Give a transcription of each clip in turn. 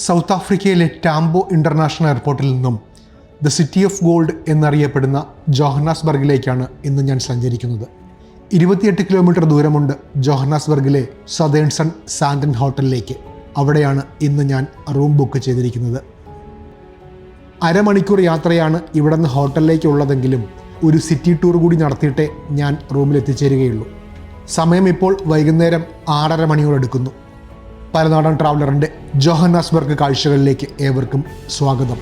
South ആഫ്രിക്കയിലെ Tambo international എയർപോർട്ടിൽ നിന്നും ദ സിറ്റി ഓഫ് ഗോൾഡ് എന്നറിയപ്പെടുന്ന ജോഹന്നാസ്ബർഗിലേക്കാണ് ഇന്ന് ഞാൻ സഞ്ചരിക്കുന്നത്. 28 കിലോമീറ്റർ ദൂരമുണ്ട് ജോഹന്നാസ്ബർഗിലെ സദേൺ സൺ സാൻഡൻ ഹോട്ടലിലേക്ക്. അവിടെയാണ് ഇന്ന് ഞാൻ റൂം ബുക്ക് ചെയ്തിരിക്കുന്നത്. അരമണിക്കൂർ യാത്രയാണ് ഇവിടെ നിന്ന് ഹോട്ടലിലേക്ക് ഉള്ളതെങ്കിലും ഒരു സിറ്റി ടൂർ കൂടി നടത്തിയിട്ടേ ഞാൻ റൂമിൽ എത്തിച്ചേരുകയുള്ളൂ. സമയം ഇപ്പോൾ വൈകുന്നേരം 6:30 മണിയോടെടുക്കുന്നു. പരനാടൻ ട്രാവലറിൻ്റെ ജോഹന്നാസ്ബർഗ് കാഴ്ചകളിലേക്ക് ഏവർക്കും സ്വാഗതം.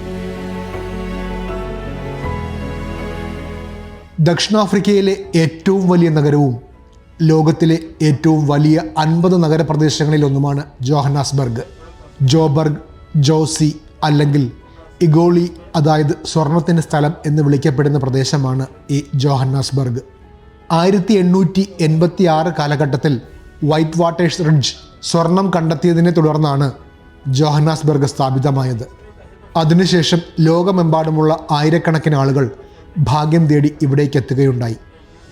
ദക്ഷിണാഫ്രിക്കയിലെ ഏറ്റവും വലിയ നഗരവും ലോകത്തിലെ ഏറ്റവും വലിയ 50 നഗരപ്രദേശങ്ങളിലൊന്നുമാണ് ജോഹന്നാസ്ബർഗ്. ജോബർഗ്, ജോസി അല്ലെങ്കിൽ ഇഗോളി, അതായത് സ്വർണത്തിൻ്റെ സ്ഥലം എന്ന് വിളിക്കപ്പെടുന്ന പ്രദേശമാണ് ഈ ജോഹന്നാസ്ബർഗ്. 1886 കാലഘട്ടത്തിൽ വൈറ്റ് വാട്ടേഴ്സ് റിഡ്ജ് സ്വർണം കണ്ടെത്തിയതിനെ തുടർന്നാണ് ജോഹന്നാസ്ബർഗ് സ്ഥാപിതമായത്. അതിനുശേഷം ലോകമെമ്പാടുമുള്ള ആയിരക്കണക്കിന് ആളുകൾ ഭാഗ്യം തേടി ഇവിടേക്ക് എത്തുകയുണ്ടായി.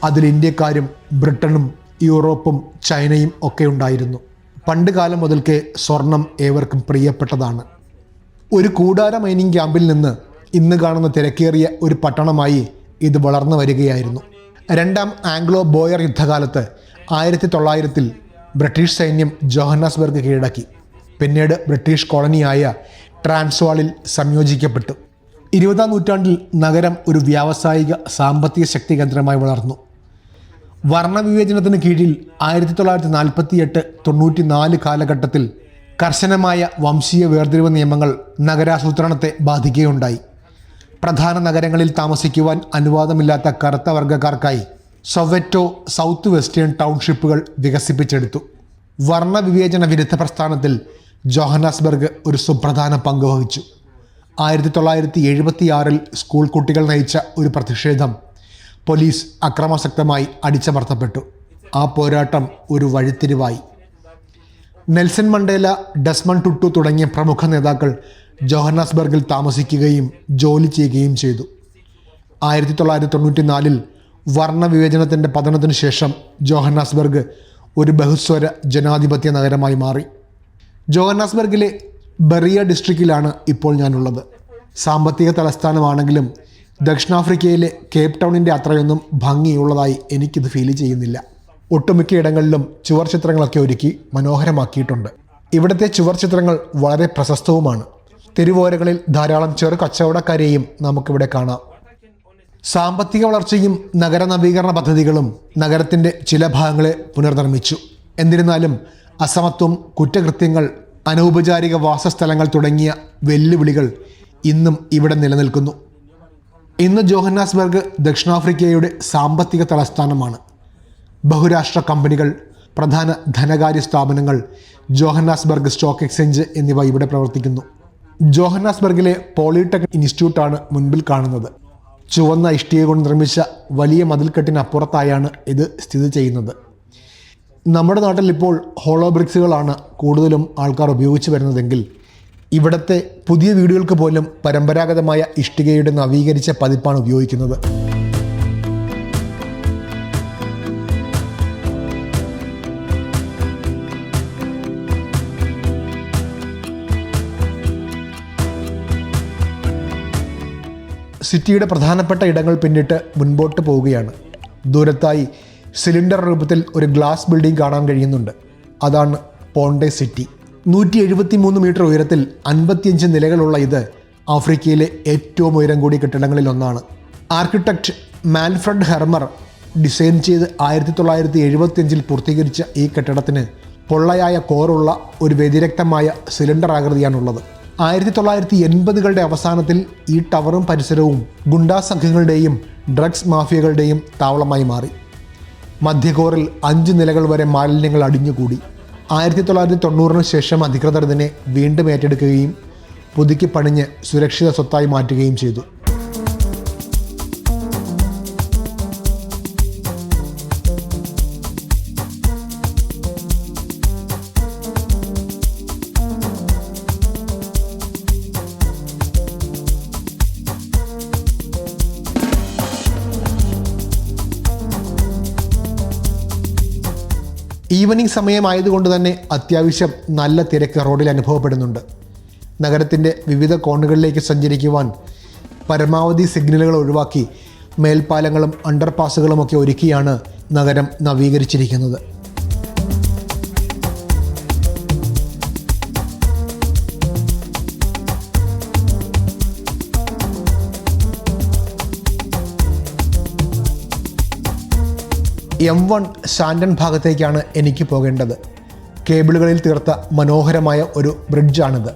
അതിൽ ഇന്ത്യക്കാരും ബ്രിട്ടനും യൂറോപ്പും ചൈനയും ഒക്കെ ഉണ്ടായിരുന്നു. പണ്ട് കാലം മുതൽക്കേ സ്വർണം ഏവർക്കും പ്രിയപ്പെട്ടതാണ്. ഒരു കൂടാര മൈനിങ് ക്യാമ്പിൽ നിന്ന് ഇന്ന് കാണുന്ന തിരക്കേറിയ ഒരു പട്ടണമായി ഇത് വളർന്നു വരികയായിരുന്നു. രണ്ടാം ആംഗ്ലോ ബോയർ യുദ്ധകാലത്ത് 1900-ൽ ബ്രിട്ടീഷ് സൈന്യം ജോഹന്നാസ്ബർഗ് കീഴടക്കി. പിന്നീട് ബ്രിട്ടീഷ് കോളനിയായ ട്രാൻസ്വാളിൽ സംയോജിക്കപ്പെട്ടു. 20-ാം നൂറ്റാണ്ടിൽ നഗരം ഒരു വ്യാവസായിക സാമ്പത്തിക ശക്തി കേന്ദ്രമായി വളർന്നു. വർണ്ണവിവേചനത്തിന് കീഴിൽ 1948-94 കാലഘട്ടത്തിൽ കർശനമായ വംശീയ വേർതിരിവ് നിയമങ്ങൾ നഗരാസൂത്രണത്തെ ബാധിക്കുകയുണ്ടായി. പ്രധാന നഗരങ്ങളിൽ താമസിക്കുവാൻ അനുവാദമില്ലാത്ത കറുത്ത വർഗ്ഗക്കാർക്കായി സൊവെറ്റോ സൗത്ത് വെസ്റ്റേൺ ടൗൺഷിപ്പുകൾ വികസിപ്പിച്ചെടുത്തു. വർണ്ണവിവേചന വിരുദ്ധ പ്രസ്ഥാനത്തിൽ ജോഹന്നാസ്ബർഗ് ഒരു സുപ്രധാന പങ്ക് വഹിച്ചു. 1976-ൽ സ്കൂൾ കുട്ടികൾ നയിച്ച ഒരു പ്രതിഷേധം പോലീസ് അക്രമാസക്തമായി അടിച്ചമർത്തപ്പെട്ടു. ആ പോരാട്ടം ഒരു വഴിത്തിരിവായി. നെൽസൺ മണ്ടേല, ഡെസ്മണ്ട് ടുട്ടു തുടങ്ങിയ പ്രമുഖ നേതാക്കൾ ജോഹന്നാസ്ബർഗിൽ താമസിക്കുകയും ജോലി ചെയ്യുകയും ചെയ്തു. 1994-ൽ വർണ്ണവിവേചനത്തിൻ്റെ പതനത്തിനു ശേഷം ജോഹന്നാസ്ബർഗ് ഒരു ബഹുസ്വര ജനാധിപത്യ നഗരമായി മാറി. ജോഹന്നാസ്ബർഗിലെ ബറിയ ഡിസ്ട്രിക്റ്റിലാണ് ഇപ്പോൾ ഞാനുള്ളത്. സാമ്പത്തിക തലസ്ഥാനമാണെങ്കിലും ദക്ഷിണാഫ്രിക്കയിലെ കേപ്പ് ടൗണിൻ്റെ അത്രയൊന്നും ഭംഗിയുള്ളതായി എനിക്കിത് ഫീൽ ചെയ്യുന്നില്ല. ഒട്ടുമിക്ക ഇടങ്ങളിലും ചുവർ ചിത്രങ്ങളൊക്കെ ഒരുക്കി മനോഹരമാക്കിയിട്ടുണ്ട്. ഇവിടുത്തെ ചുവർ ചിത്രങ്ങൾ വളരെ പ്രശസ്തവുമാണ്. തെരുവോരങ്ങളിൽ ധാരാളം ചെറു കച്ചവടക്കാരെയും നമുക്കിവിടെ കാണാം. സാമ്പത്തിക വളർച്ചയും നഗര നവീകരണ പദ്ധതികളും നഗരത്തിൻ്റെ ചില ഭാഗങ്ങളെ പുനർനിർമ്മിച്ചു. എന്നിരുന്നാലും അസമത്വം, കുറ്റകൃത്യങ്ങൾ, അനൗപചാരിക വാസസ്ഥലങ്ങൾ തുടങ്ങിയ വെല്ലുവിളികൾ ഇന്നും ഇവിടെ നിലനിൽക്കുന്നു. ഇന്ന് ജോഹന്നാസ്ബർഗ് ദക്ഷിണാഫ്രിക്കയുടെ സാമ്പത്തിക തലസ്ഥാനമാണ്. ബഹുരാഷ്ട്ര കമ്പനികൾ, പ്രധാന ധനകാര്യ സ്ഥാപനങ്ങൾ, ജോഹന്നാസ്ബർഗ് സ്റ്റോക്ക് എക്സ്ചേഞ്ച് എന്നിവ ഇവിടെ പ്രവർത്തിക്കുന്നു. ജോഹന്നാസ്ബർഗിലെ പോളിടെക്നിക് ഇൻസ്റ്റിറ്റ്യൂട്ടാണ് മുൻപിൽ കാണുന്നത്. ചുവന്ന ഇഷ്ടിക കൊണ്ട് നിർമ്മിച്ച വലിയ മതിൽക്കെട്ടിനപ്പുറത്തായാണ് ഇത് സ്ഥിതി ചെയ്യുന്നത്. നമ്മുടെ നാട്ടിൽ ഇപ്പോൾ ഹോളോ ബ്രിക്സുകളാണ് കൂടുതലും ആൾക്കാർ ഉപയോഗിച്ച് വരുന്നതെങ്കിൽ ഇവിടുത്തെ പുതിയ വീടുകൾക്ക് പോലും പരമ്പരാഗതമായ ഇഷ്ടികയുടെ നവീകരിച്ച പതിപ്പാണ് ഉപയോഗിക്കുന്നത്. സിറ്റിയുടെ പ്രധാനപ്പെട്ട ഇടങ്ങൾ പിന്നിട്ട് മുൻപോട്ട് പോവുകയാണ്. ദൂരത്തായി സിലിണ്ടർ രൂപത്തിൽ ഒരു ഗ്ലാസ് ബിൽഡിംഗ് കാണാൻ കഴിയുന്നുണ്ട്. അതാണ് പോണ്ടേ സിറ്റി. 173 മീറ്റർ ഉയരത്തിൽ 55 നിലകളുള്ള ഇത് ആഫ്രിക്കയിലെ ഏറ്റവും ഉയരം കൂടിയ കെട്ടിടങ്ങളിൽ ഒന്നാണ്. ആർക്കിടെക്ട് മാൻഫ്രഡ് ഹെർമർ ഡിസൈൻ ചെയ്ത് 1975-ൽ പൂർത്തീകരിച്ച ഈ കെട്ടിടത്തിന് പൊള്ളയായ കോറുള്ള ഒരു വ്യതിരക്തമായ സിലിണ്ടർ ആകൃതിയാണുള്ളത്. 1980-കളുടെ അവസാനത്തിൽ ഈ ടവറും പരിസരവും ഗുണ്ടാ സംഘങ്ങളുടെയും ഡ്രഗ്സ് മാഫിയകളുടെയും താവളമായി മാറി. മധ്യകോറിൽ 5 നിലകൾ വരെ മാലിന്യങ്ങൾ അടിഞ്ഞുകൂടി. 1990-ന് ശേഷം അധികൃതർ ഇതിനെ വീണ്ടും ഏറ്റെടുക്കുകയും പുതുക്കി പണിഞ്ഞ് സുരക്ഷിത സ്വത്തായി മാറ്റുകയും ചെയ്തു. ഈവനിങ് സമയമായതുകൊണ്ട് തന്നെ അത്യാവശ്യം നല്ല തിരക്ക് റോഡിൽ അനുഭവപ്പെടുന്നുണ്ട്. നഗരത്തിൻ്റെ വിവിധ കോണുകളിലേക്ക് സഞ്ചരിക്കുവാൻ പരമാവധി സിഗ്നലുകൾ ഒഴിവാക്കി മേൽപ്പാലങ്ങളും അണ്ടർപാസുകളുമൊക്കെ ഒരുക്കിയാണ് നഗരം നവീകരിച്ചിരിക്കുന്നത്. M1 ഷാൻഡൺ ഭാഗത്തേക്കാണ് എനിക്ക് പോകേണ്ടത്. കേബിളുകളിൽ തീർത്ത മനോഹരമായ ഒരു ബ്രിഡ്ജാണിത്.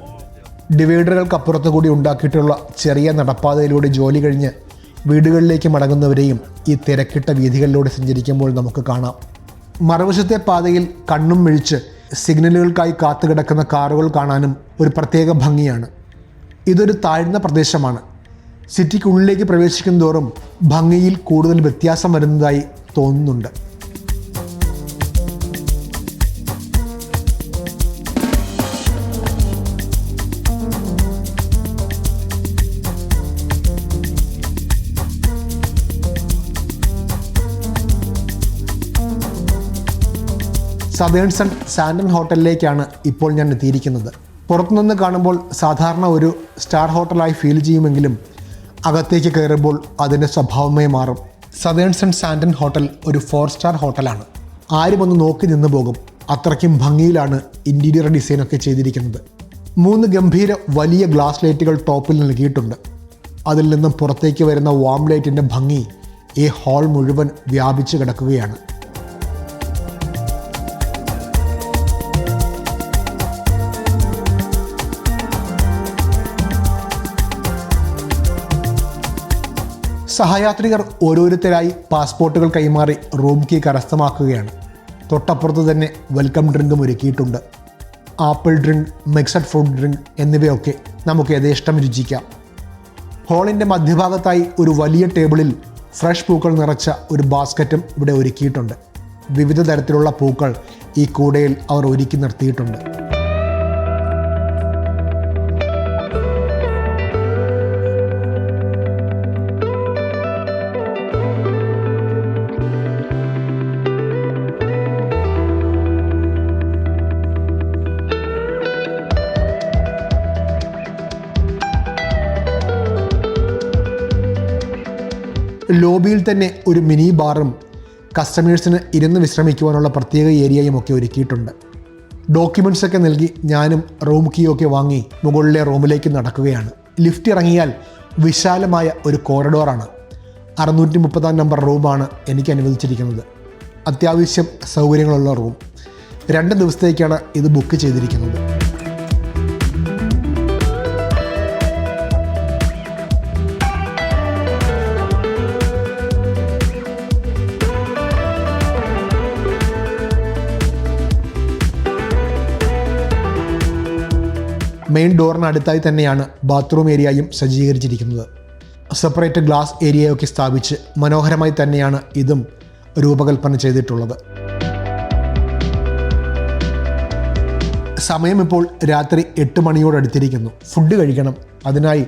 ഡിവൈഡറുകൾക്കപ്പുറത്തു കൂടി ഉണ്ടാക്കിയിട്ടുള്ള ചെറിയ നടപ്പാതയിലൂടെ ജോലി കഴിഞ്ഞ് വീടുകളിലേക്ക് മടങ്ങുന്നവരെയും ഈ തിരക്കിട്ട വീഥികളിലൂടെ സഞ്ചരിക്കുമ്പോൾ നമുക്ക് കാണാം. മറുവശത്തെ പാതയിൽ കണ്ണും മിഴിച്ച് സിഗ്നലുകൾക്കായി കാത്തുകിടക്കുന്ന കാറുകൾ കാണാനും ഒരു പ്രത്യേക ഭംഗിയാണ്. ഇതൊരു താഴ്ന്ന പ്രദേശമാണ്. സിറ്റിക്കുള്ളിലേക്ക് പ്രവേശിക്കും തോറും ഭംഗിയിൽ കൂടുതൽ വ്യത്യാസം വരുന്നതായി തോന്നുന്നുണ്ട്. സതേൺ സൺ സാൻഡൺ ഹോട്ടലിലേക്കാണ് ഇപ്പോൾ ഞാൻ എത്തിയിരിക്കുന്നത്. പുറത്തുനിന്ന് കാണുമ്പോൾ സാധാരണ ഒരു സ്റ്റാർ ഹോട്ടലായി ഫീൽ ചെയ്യുമെങ്കിലും അകത്തേക്ക് കയറുമ്പോൾ അതിൻ്റെ സ്വഭാവമേ മാറും. സതേൺ സൺ സാൻഡൺ ഹോട്ടൽ ഒരു 4 സ്റ്റാർ ഹോട്ടലാണ്. ആരും ഒന്ന് നോക്കി നിന്ന് പോകും. അത്രയ്ക്കും ഭംഗിയിലാണ് ഇൻറ്റീരിയർ ഡിസൈനൊക്കെ ചെയ്തിരിക്കുന്നത്. 3 ഗംഭീര വലിയ ഗ്ലാസ് ലൈറ്റുകൾ ടോപ്പിൽ നൽകിയിട്ടുണ്ട്. അതിൽ നിന്നും പുറത്തേക്ക് വരുന്ന വാം ലൈറ്റിൻ്റെ ഭംഗി ഈ ഹാൾ മുഴുവൻ വ്യാപിച്ചു കിടക്കുകയാണ്. സഹയാത്രികർ ഓരോരുത്തരായി പാസ്പോർട്ടുകൾ കൈമാറി റൂം കീ കരസ്ഥമാക്കുകയാണ്. തൊട്ടപ്പുറത്ത് തന്നെ വെൽക്കം ഡ്രിങ്കും ഒരുക്കിയിട്ടുണ്ട്. Apple drink, mixed fruit drink എന്നിവയൊക്കെ നമുക്ക് യഥേഷ്ടം രുചിക്കാം. ഹാളിൻ്റെ മധ്യഭാഗത്തായി ഒരു വലിയ ടേബിളിൽ ഫ്രഷ് പൂക്കൾ നിറച്ച ഒരു ബാസ്ക്കറ്റും ഇവിടെ ഒരുക്കിയിട്ടുണ്ട്. വിവിധ തരത്തിലുള്ള പൂക്കൾ ഈ കൂടയിൽ അവർ ഒരുക്കി നിർത്തിയിട്ടുണ്ട്. ലോബിയിൽ തന്നെ ഒരു മിനി ബാറും കസ്റ്റമേഴ്സിന് ഇരുന്ന് വിശ്രമിക്കുവാനുള്ള പ്രത്യേക ഏരിയയും ഒക്കെ ഒരുക്കിയിട്ടുണ്ട്. ഡോക്യുമെൻറ്റ്സൊക്കെ നൽകി ഞാനും റൂം കീയൊക്കെ വാങ്ങി മുകളിലെ റൂമിലേക്ക് നടക്കുകയാണ്. ലിഫ്റ്റ് ഇറങ്ങിയാൽ വിശാലമായ ഒരു കോറിഡോറാണ്. 630 നമ്പർ റൂമാണ് എനിക്ക് അനുവദിച്ചിരിക്കുന്നത്. അത്യാവശ്യം സൗകര്യങ്ങളുള്ള റൂം. 2 ദിവസത്തേക്കാണ് ഇത് ബുക്ക് ചെയ്തിരിക്കുന്നത്. മെയിൻ ഡോറിനടുത്തായി തന്നെയാണ് ബാത്റൂം ഏരിയയും സജ്ജീകരിച്ചിരിക്കുന്നത്. സെപ്പറേറ്റ് ഗ്ലാസ് ഏരിയയൊക്കെ സ്ഥാപിച്ച് മനോഹരമായി തന്നെയാണ് ഇതും രൂപകൽപ്പന ചെയ്തിട്ടുള്ളത്. സമയം ഇപ്പോൾ രാത്രി 8 മണിയോടടുത്തിരിക്കുന്നു. ഫുഡ് കഴിക്കണം. അതിനായി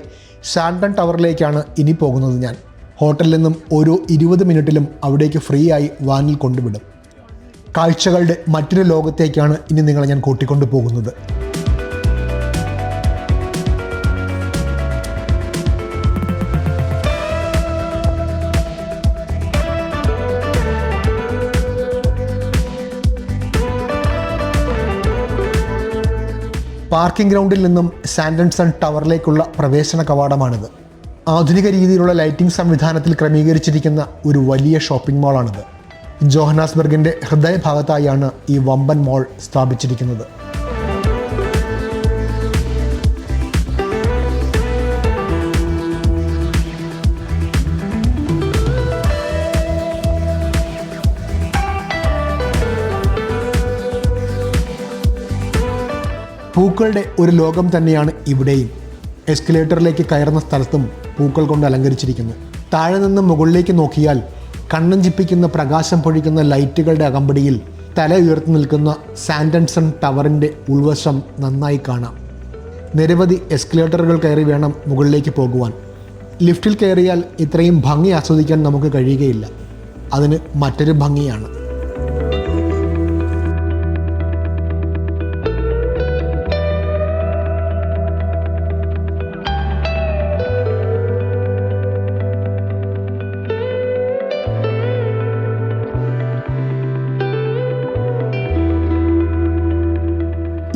ഷാൻഡൺ ടവറിലേക്കാണ് ഇനി പോകുന്നത് ഞാൻ. ഹോട്ടലിൽ നിന്നും ഓരോ 20 മിനിറ്റിലും അവിടേക്ക് ഫ്രീ ആയി വാനിൽ കൊണ്ടുവിടും. കാഴ്ചകളുടെ മറ്റൊരു ലോകത്തേക്കാണ് ഇനി നിങ്ങളെ ഞാൻ കൂട്ടിക്കൊണ്ടു പോകുന്നത്. പാർക്കിംഗ് ഗ്രൗണ്ടിൽ നിന്നും സാൻഡൺ സൺ ടവറിലേക്കുള്ള പ്രവേശന കവാടമാണിത്. ആധുനിക രീതിയിലുള്ള ലൈറ്റിംഗ് സംവിധാനത്തിൽ ക്രമീകരിച്ചിരിക്കുന്ന ഒരു വലിയ ഷോപ്പിംഗ് മാളാണിത്. ജോഹന്നാസ്ബർഗിൻ്റെ ഹൃദയഭാഗത്തായാണ് ഈ വമ്പൻ മാൾ സ്ഥാപിച്ചിരിക്കുന്നത്. പൂക്കളുടെ ഒരു ലോകം തന്നെയാണ് ഇവിടെയും. എസ്കലേറ്ററിലേക്ക് കയറുന്ന സ്ഥലത്തും പൂക്കൾ കൊണ്ട് അലങ്കരിച്ചിരിക്കുന്നു. താഴെ നിന്ന് മുകളിലേക്ക് നോക്കിയാൽ കണ്ണഞ്ചിപ്പിക്കുന്ന പ്രകാശം പൊഴിക്കുന്ന ലൈറ്റുകളുടെ അകമ്പടിയിൽ തല ഉയർത്തി നിൽക്കുന്ന സാൻഡൺ സൺ ടവറിൻ്റെ ഉൾവശം നന്നായി കാണാം. നിരവധി എസ്കലേറ്ററുകൾ കയറി വേണം മുകളിലേക്ക് പോകുവാൻ. ലിഫ്റ്റിൽ കയറിയാൽ ഇത്രയും ഭംഗി ആസ്വദിക്കാൻ നമുക്ക് കഴിയുകയില്ല. അതിന് മറ്റൊരു ഭംഗിയാണ്.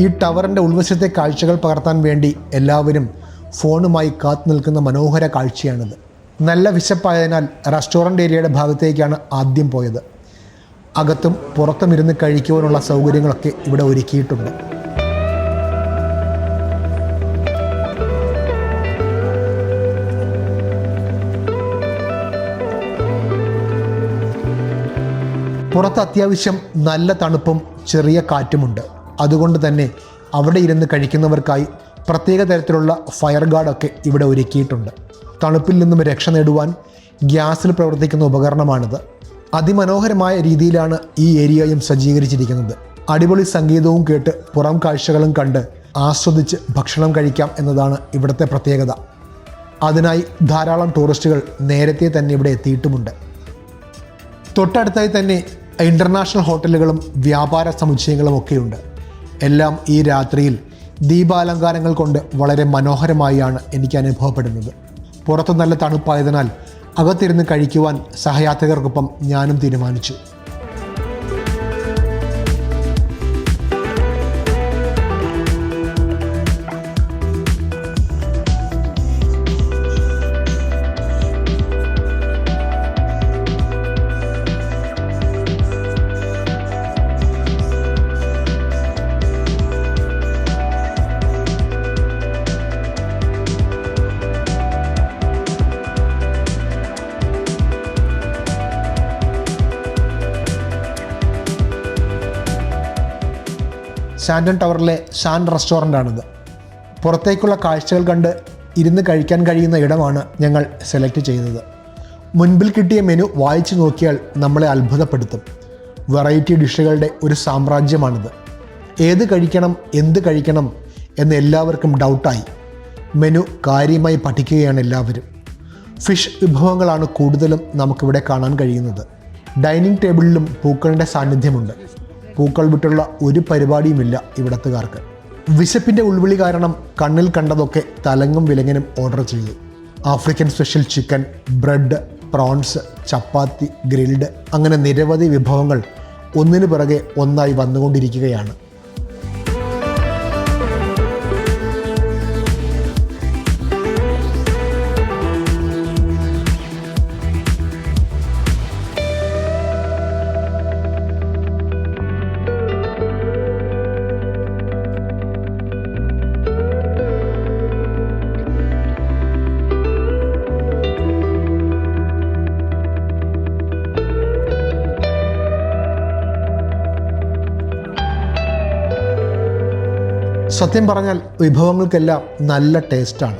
ഈ ടവറിൻ്റെ ഉൾവശത്തെ കാഴ്ചകൾ പകർത്താൻ വേണ്ടി എല്ലാവരും ഫോണുമായി കാത്തു നിൽക്കുന്ന മനോഹര കാഴ്ചയാണിത്. നല്ല വിശപ്പായതിനാൽ റെസ്റ്റോറൻറ്റ് ഏരിയയുടെ ഭാഗത്തേക്കാണ് ആദ്യം പോയത്. അകത്തും പുറത്തും ഇരുന്ന് കഴിക്കുവാനുള്ള സൗകര്യങ്ങളൊക്കെ ഇവിടെ ഒരുക്കിയിട്ടുണ്ട്. പുറത്ത് അത്യാവശ്യം നല്ല തണുപ്പും ചെറിയ കാറ്റുമുണ്ട്. അതുകൊണ്ട് തന്നെ അവിടെ ഇരുന്ന് കഴിക്കുന്നവർക്കായി പ്രത്യേക തരത്തിലുള്ള ഫയർ ഗാർഡൊക്കെ ഇവിടെ ഒരുക്കിയിട്ടുണ്ട്. തണുപ്പിൽ നിന്നും രക്ഷ നേടുവാൻ ഗ്യാസിൽ പ്രവർത്തിക്കുന്ന ഉപകരണമാണിത്. അതിമനോഹരമായ രീതിയിലാണ് ഈ ഏരിയയും സജ്ജീകരിച്ചിരിക്കുന്നത്. അടിപൊളി സംഗീതവും കേട്ട് പുറം കാഴ്ചകളും കണ്ട് ആസ്വദിച്ച് ഭക്ഷണം കഴിക്കാം എന്നതാണ് ഇവിടുത്തെ പ്രത്യേകത. അതിനായി ധാരാളം ടൂറിസ്റ്റുകൾ നേരത്തെ തന്നെ ഇവിടെ എത്തിയിട്ടുമുണ്ട്. തൊട്ടടുത്തായി തന്നെ ഇൻ്റർനാഷണൽ ഹോട്ടലുകളും വ്യാപാര സമുച്ചയങ്ങളും ഒക്കെയുണ്ട്. എല്ലാം ഈ രാത്രിയിൽ ദീപാലങ്കാരങ്ങൾ കൊണ്ട് വളരെ മനോഹരമായാണ് എനിക്ക് അനുഭവപ്പെടുന്നത്. പുറത്ത് നല്ല തണുപ്പായതിനാൽ അകത്തിരുന്ന് കഴിക്കുവാൻ സഹയാത്രികർക്കൊപ്പം ഞാനും തീരുമാനിച്ചു. സാൻഡൺ ടവറിലെ ഷാൻ റെസ്റ്റോറൻ്റാണിത്. പുറത്തേക്കുള്ള കാഴ്ചകൾ കണ്ട് ഇരുന്ന് കഴിക്കാൻ കഴിയുന്ന ഇടമാണ് ഞങ്ങൾ സെലക്ട് ചെയ്തത്. മുൻപിൽ കിട്ടിയ മെനു വായിച്ചു നോക്കിയാൽ നമ്മളെ അത്ഭുതപ്പെടുത്തും. വെറൈറ്റി ഡിഷുകളുടെ ഒരു സാമ്രാജ്യമാണിത്. ഏത് കഴിക്കണം, എന്ത് കഴിക്കണം എന്ന് എല്ലാവർക്കും ഡൗട്ടായി. മെനു കാര്യമായി പഠിക്കുകയാണ് എല്ലാവരും. ഫിഷ് വിഭവങ്ങളാണ് കൂടുതലും നമുക്കിവിടെ കാണാൻ കഴിയുന്നത്. ഡൈനിങ് ടേബിളിലും പൂക്കളുടെ സാന്നിധ്യമുണ്ട്. പൂക്കൾ വിട്ടുള്ള ഒരു പരിപാടിയുമില്ല ഇവിടത്തുകാർക്ക്. വിശപ്പിൻ്റെ ഉൾവിളി കാരണം കണ്ണിൽ കണ്ടതൊക്കെ തലങ്ങും വിലങ്ങനും ഓർഡർ ചെയ്തു. African special chicken, bread, prawns, chapati, grilled, അങ്ങനെ നിരവധി വിഭവങ്ങൾ ഒന്നിനു പിറകെ ഒന്നായി വന്നുകൊണ്ടിരിക്കുകയാണ്. സത്യം പറഞ്ഞാൽ വിഭവങ്ങൾക്കെല്ലാം നല്ല ടേസ്റ്റാണ്.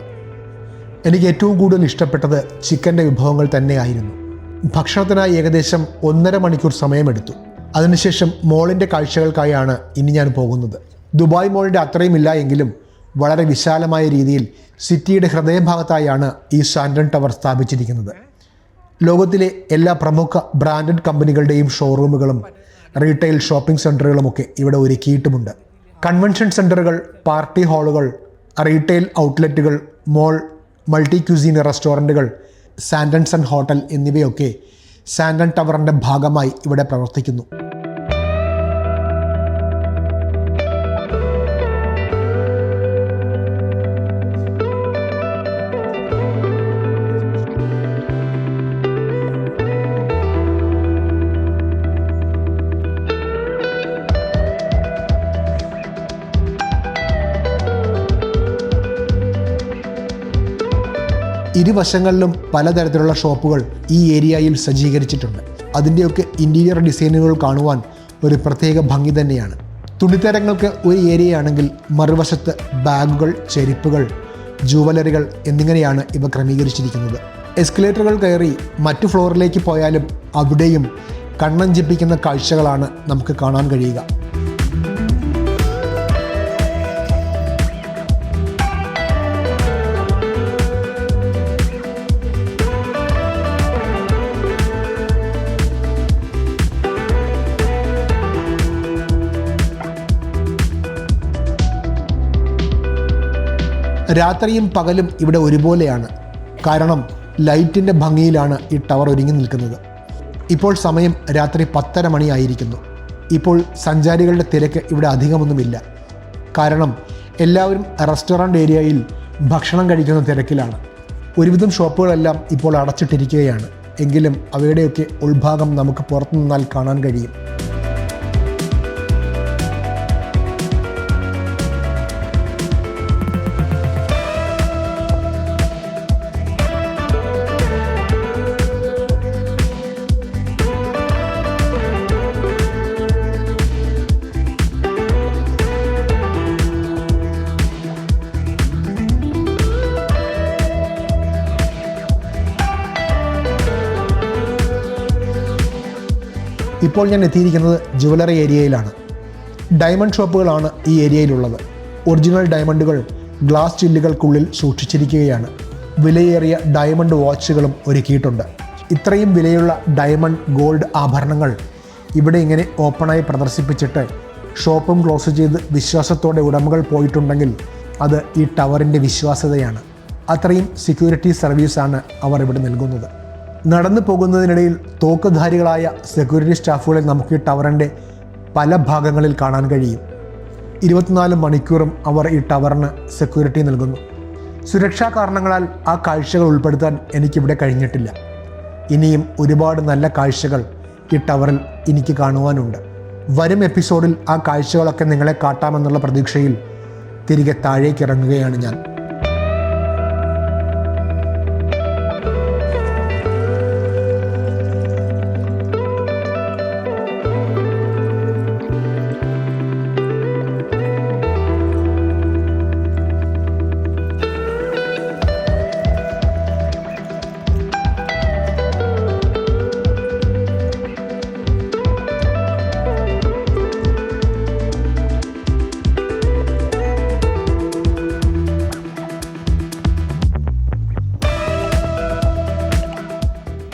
എനിക്ക് ഏറ്റവും കൂടുതൽ ഇഷ്ടപ്പെട്ടത് ചിക്കൻ്റെ വിഭവങ്ങൾ തന്നെയായിരുന്നു. ഭക്ഷണത്തിനായി ഏകദേശം 1.5 മണിക്കൂർ സമയമെടുത്തു. അതിനുശേഷം മോളിൻ്റെ കാഴ്ചകൾക്കായാണ് ഇനി ഞാൻ പോകുന്നത്. ദുബായ് മോളിൻ്റെ അത്രയും ഇല്ല എങ്കിലും വളരെ വിശാലമായ രീതിയിൽ സിറ്റിയുടെ ഹൃദയഭാഗത്തായാണ് ഈ സാൻഡൺ ടവർ സ്ഥാപിച്ചിരിക്കുന്നത്. ലോകത്തിലെ എല്ലാ പ്രമുഖ ബ്രാൻഡഡ് കമ്പനികളുടെയും ഷോറൂമുകളും റീറ്റെയിൽ ഷോപ്പിംഗ് സെൻ്ററുകളുമൊക്കെ ഇവിടെ ഒരുക്കിയിട്ടുമുണ്ട്. കൺവെൻഷൻ സെൻ്ററുകൾ, പാർട്ടി ഹാളുകൾ, റീറ്റെയിൽ ഔട്ട്ലെറ്റുകൾ, മോൾ, മൾട്ടി ക്യൂസീൻ റെസ്റ്റോറൻറ്റുകൾ, സാൻഡൺ സൺ ഹോട്ടൽ എന്നിവയൊക്കെ സാൻഡൺ ടവറിൻ്റെ ഭാഗമായി ഇവിടെ പ്രവർത്തിക്കുന്നു. ഇരുവശങ്ങളിലും പലതരത്തിലുള്ള ഷോപ്പുകൾ ഈ ഏരിയയിൽ സജ്ജീകരിച്ചിട്ടുണ്ട്. അതിൻ്റെയൊക്കെ ഇൻറ്റീരിയർ ഡിസൈനുകൾ കാണുവാൻ ഒരു പ്രത്യേക ഭംഗി തന്നെയാണ്. തുണിത്തരങ്ങൾക്ക് ഒരു ഏരിയയാണെങ്കിൽ മറുവശത്ത് ബാഗുകൾ, ചെരുപ്പുകൾ, ജുവലറികൾ എന്നിങ്ങനെയാണ് ഇവ ക്രമീകരിച്ചിരിക്കുന്നത്. എസ്കലേറ്ററുകൾ കയറി മറ്റു ഫ്ലോറിലേക്ക് പോയാലും അവിടെയും കണ്ണഞ്ചിപ്പിക്കുന്ന കാഴ്ചകളാണ് നമുക്ക് കാണാൻ കഴിയുക. രാത്രിയും പകലും ഇവിടെ ഒരുപോലെയാണ്. കാരണം ലൈറ്റിൻ്റെ ഭംഗിയിലാണ് ഈ ടവർ ഒരുങ്ങി നിൽക്കുന്നത്. ഇപ്പോൾ സമയം രാത്രി 10:30 മണിയായിരിക്കുന്നു. ഇപ്പോൾ സഞ്ചാരികളുടെ തിരക്ക് ഇവിടെ അധികമൊന്നുമില്ല. കാരണം എല്ലാവരും റെസ്റ്റോറൻറ്റ് ഏരിയയിൽ ഭക്ഷണം കഴിക്കുന്ന തിരക്കിലാണ്. ഒരുവിധം ഷോപ്പുകളെല്ലാം ഇപ്പോൾ അടച്ചിട്ടിരിക്കുകയാണ്. എങ്കിലും അവയുടെയൊക്കെ ഉൾഭാഗം നമുക്ക് പുറത്തു നിന്നാൽ കാണാൻ കഴിയും. ഇപ്പോൾ ഞാൻ എത്തിയിരിക്കുന്നത് ജുവലറി ഏരിയയിലാണ്. ഡയമണ്ട് ഷോപ്പുകളാണ് ഈ ഏരിയയിലുള്ളത്. Original ഡയമണ്ടുകൾ glass ചില്ലുകൾക്കുള്ളിൽ സൂക്ഷിച്ചിരിക്കുകയാണ്. വിലയേറിയ ഡയമണ്ട് വാച്ചുകളും ഒരുക്കിയിട്ടുണ്ട്. ഇത്രയും വിലയുള്ള ഡയമണ്ട് ഗോൾഡ് ആഭരണങ്ങൾ ഇവിടെ ഇങ്ങനെ ഓപ്പണായി പ്രദർശിപ്പിച്ചിട്ട് ഷോപ്പും ക്ലോസ് ചെയ്ത് വിശ്വാസത്തോടെ ഉടമകൾ പോയിട്ടുണ്ടെങ്കിൽ അത് ഈ ടവറിൻ്റെ വിശ്വാസ്യതയാണ്. അത്രയും സെക്യൂരിറ്റി സർവീസാണ് അവർ ഇവിടെ നൽകുന്നത്. നടന്നു പോകുന്നതിനിടയിൽ തോക്കുധാരികളായ സെക്യൂരിറ്റി സ്റ്റാഫുകളെ നമുക്ക് ഈ ടവറിൻ്റെ പല ഭാഗങ്ങളിൽ കാണാൻ കഴിയും. 24 മണിക്കൂറും അവർ ഈ ടവറിന് സെക്യൂരിറ്റി നൽകുന്നു. സുരക്ഷാ കാരണങ്ങളാൽ ആ കാഴ്ചകൾ ഉൾപ്പെടുത്താൻ എനിക്കിവിടെ കഴിഞ്ഞിട്ടില്ല. ഇനിയും ഒരുപാട് നല്ല കാഴ്ചകൾ ഈ ടവറിൽ എനിക്ക് കാണുവാനുണ്ട്. വരും എപ്പിസോഡിൽ ആ കാഴ്ചകളൊക്കെ നിങ്ങളെ കാട്ടാമെന്നുള്ള പ്രതീക്ഷയിൽ തിരികെ താഴേക്ക് ഇറങ്ങുകയാണ് ഞാൻ.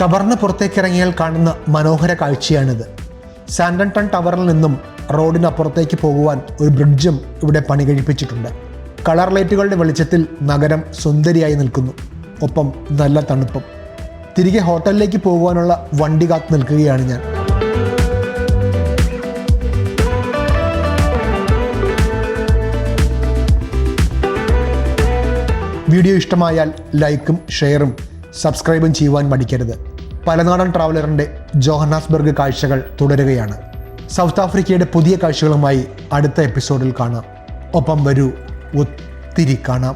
ടവറിന് പുറത്തേക്കിറങ്ങിയാൽ കാണുന്ന മനോഹര കാഴ്ചയാണിത്. സാൻഡൻടൺ ടവറിൽ നിന്നും റോഡിനപ്പുറത്തേക്ക് പോകുവാൻ ഒരു ബ്രിഡ്ജും ഇവിടെ പണി കഴിപ്പിച്ചിട്ടുണ്ട്. കളർ ലൈറ്റുകളുടെ വെളിച്ചത്തിൽ നഗരം സുന്ദരിയായി നിൽക്കുന്നു. ഒപ്പം നല്ല തണുപ്പും. തിരികെ ഹോട്ടലിലേക്ക് പോകുവാനുള്ള വണ്ടി കാത്ത് നിൽക്കുകയാണ് ഞാൻ. വീഡിയോ ഇഷ്ടമായാൽ ലൈക്കും ഷെയറും സബ്സ്ക്രൈബും ചെയ്യുവാൻ മടിക്കരുത്. പലനാടൻ ട്രാവലറിൻ്റെ ജോഹന്നാസ്ബർഗ് കാഴ്ചകൾ തുടരുകയാണ്. സൗത്ത് ആഫ്രിക്കയുടെ പുതിയ കാഴ്ചകളുമായി അടുത്ത എപ്പിസോഡിൽ കാണാം. ഒപ്പം വരൂ, ഒത്തിരി കാണാം.